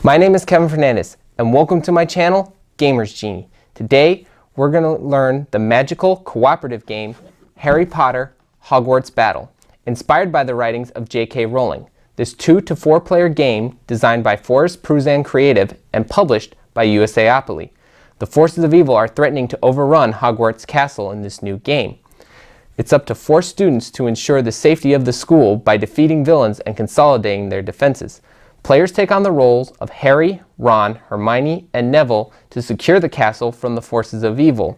My name is Kevin Fernandez, and welcome to my channel, Gamers Genie. Today, we're going to learn the magical cooperative game, Harry Potter Hogwarts Battle, inspired by the writings of J.K. Rowling. This 2 to 4 player game, designed by Forrest Pruzan Creative and published by USAopoly. The forces of evil are threatening to overrun Hogwarts Castle in this new game. It's up to 4 students to ensure the safety of the school by defeating villains and consolidating their defenses. Players take on the roles of Harry, Ron, Hermione, and Neville to secure the castle from the forces of evil.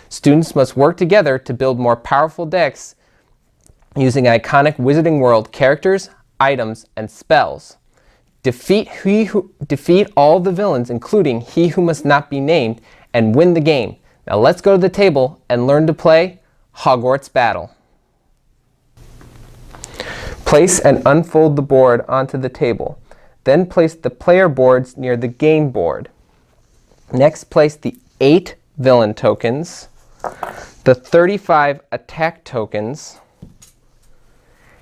Students must work together to build more powerful decks using iconic Wizarding World characters, items, and spells. Defeat all the villains, including He Who Must Not Be Named, and win the game. Now let's go to the table and learn to play Hogwarts Battle. Place and unfold the board onto the table. Then place the player boards near the game board. Next, place the 8 villain tokens, the 35 attack tokens,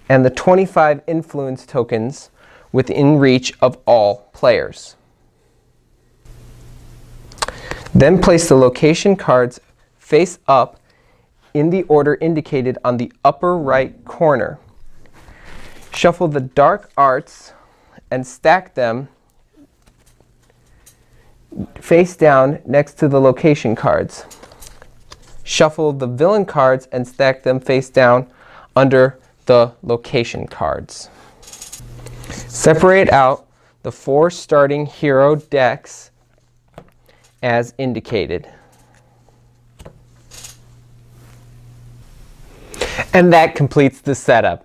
and the 25 influence tokens within reach of all players. Then place the location cards face up in the order indicated on the upper right corner. Shuffle the dark arts and stack them face down next to the location cards. Shuffle the villain cards and stack them face down under the location cards. Separate out the 4 starting hero decks as indicated. And that completes the setup.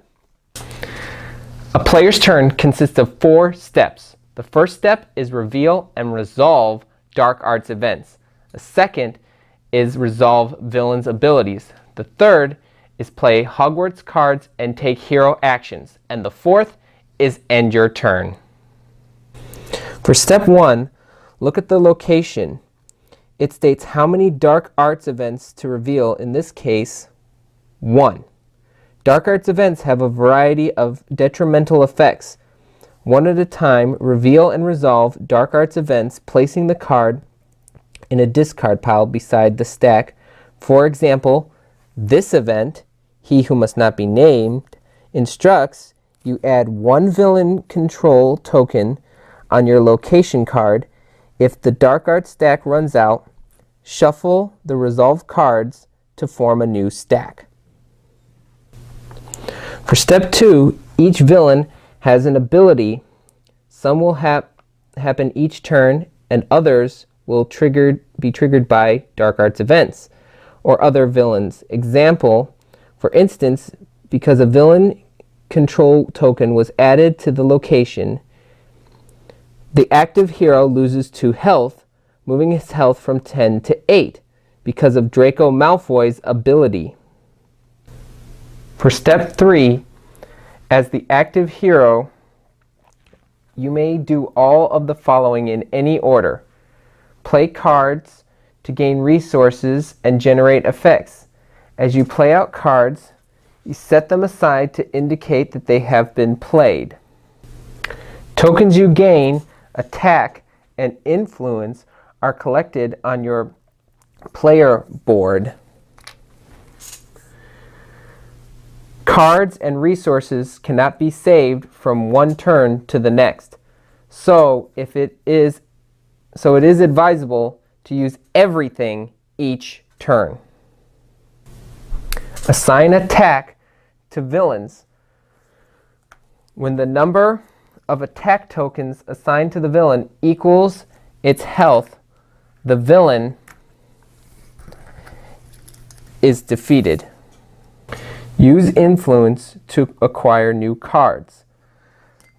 A player's turn consists of 4 steps. The first step is reveal and resolve dark arts events. The second is resolve villains' abilities. The third is play Hogwarts cards and take hero actions. And the fourth is end your turn. For step 1, look at the location. It states how many dark arts events to reveal, in this case, 1. Dark arts events have a variety of detrimental effects. One at a time, reveal and resolve dark arts events, placing the card in a discard pile beside the stack. For example, this event, He Who Must Not Be Named, instructs you add 1 villain control token on your location card. If the dark art stack runs out, shuffle the resolved cards to form a new stack. For step 2, each villain has an ability. Some will happen each turn, and others will be triggered by dark arts events or other villains. Example, for instance, because a villain control token was added to the location, the active hero loses 2 health, moving his health from 10 to 8 because of Draco Malfoy's ability. For step 3, as the active hero, you may do all of the following in any order. Play cards to gain resources and generate effects. As you play out cards, you set them aside to indicate that they have been played. Tokens you gain, attack, and influence are collected on your player board. Cards and resources cannot be saved from one turn to the next. So it is advisable to use everything each turn. Assign attack to villains. When the number of attack tokens assigned to the villain equals its health, the villain is defeated. Use influence to acquire new cards.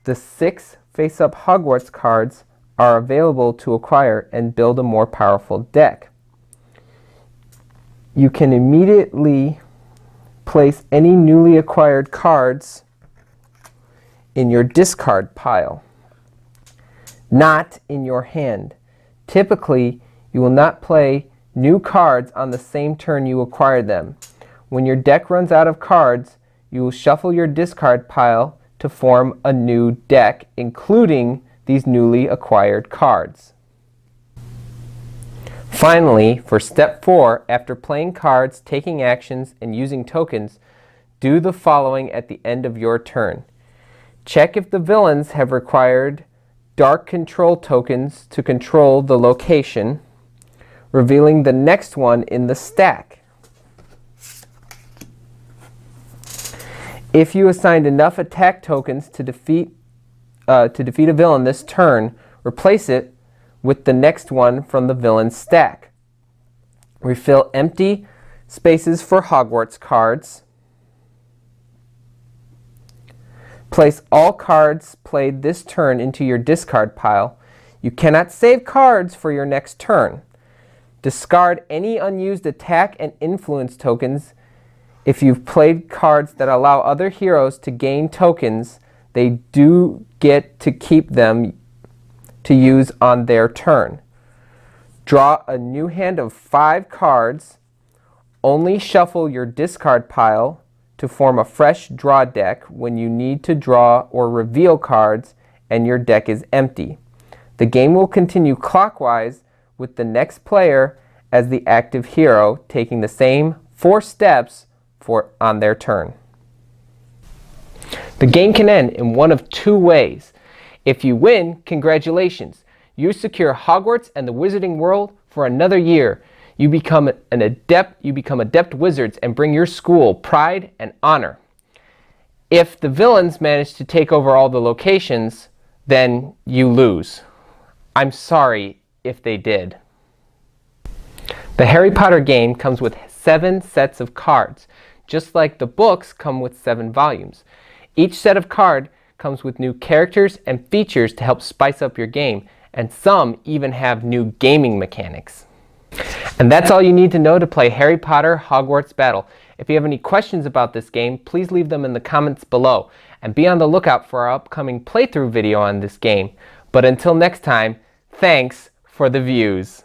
The 6 face-up Hogwarts cards are available to acquire and build a more powerful deck. You can immediately place any newly acquired cards in your discard pile, not in your hand. Typically, you will not play new cards on the same turn you acquired them. When your deck runs out of cards, you will shuffle your discard pile to form a new deck, including the these newly acquired cards. Finally, for step 4, after playing cards, taking actions, and using tokens, do the following at the end of your turn. Check if the villains have required dark control tokens to control the location, revealing the next one in the stack. If you assigned enough attack tokens to defeat a villain this turn, replace it with the next one from the villain's stack. Refill empty spaces for Hogwarts cards. Place all cards played this turn into your discard pile. You cannot save cards for your next turn. Discard any unused attack and influence tokens. If you've played cards that allow other heroes to gain tokens, they do get to keep them to use on their turn. Draw a new hand of 5 cards. Only shuffle your discard pile to form a fresh draw deck when you need to draw or reveal cards and your deck is empty. The game will continue clockwise with the next player as the active hero taking the same 4 steps on their turn. The game can end in one of 2 ways. If you win, congratulations. You secure Hogwarts and the Wizarding World for another year. You become adept wizards and bring your school pride and honor. If the villains manage to take over all the locations, then you lose. I'm sorry if they did. The Harry Potter game comes with 7 sets of cards, just like the books come with 7 volumes. Each set of card comes with new characters and features to help spice up your game, and some even have new gaming mechanics. And that's all you need to know to play Harry Potter Hogwarts Battle. If you have any questions about this game, please leave them in the comments below, and be on the lookout for our upcoming playthrough video on this game. But until next time, thanks for the views.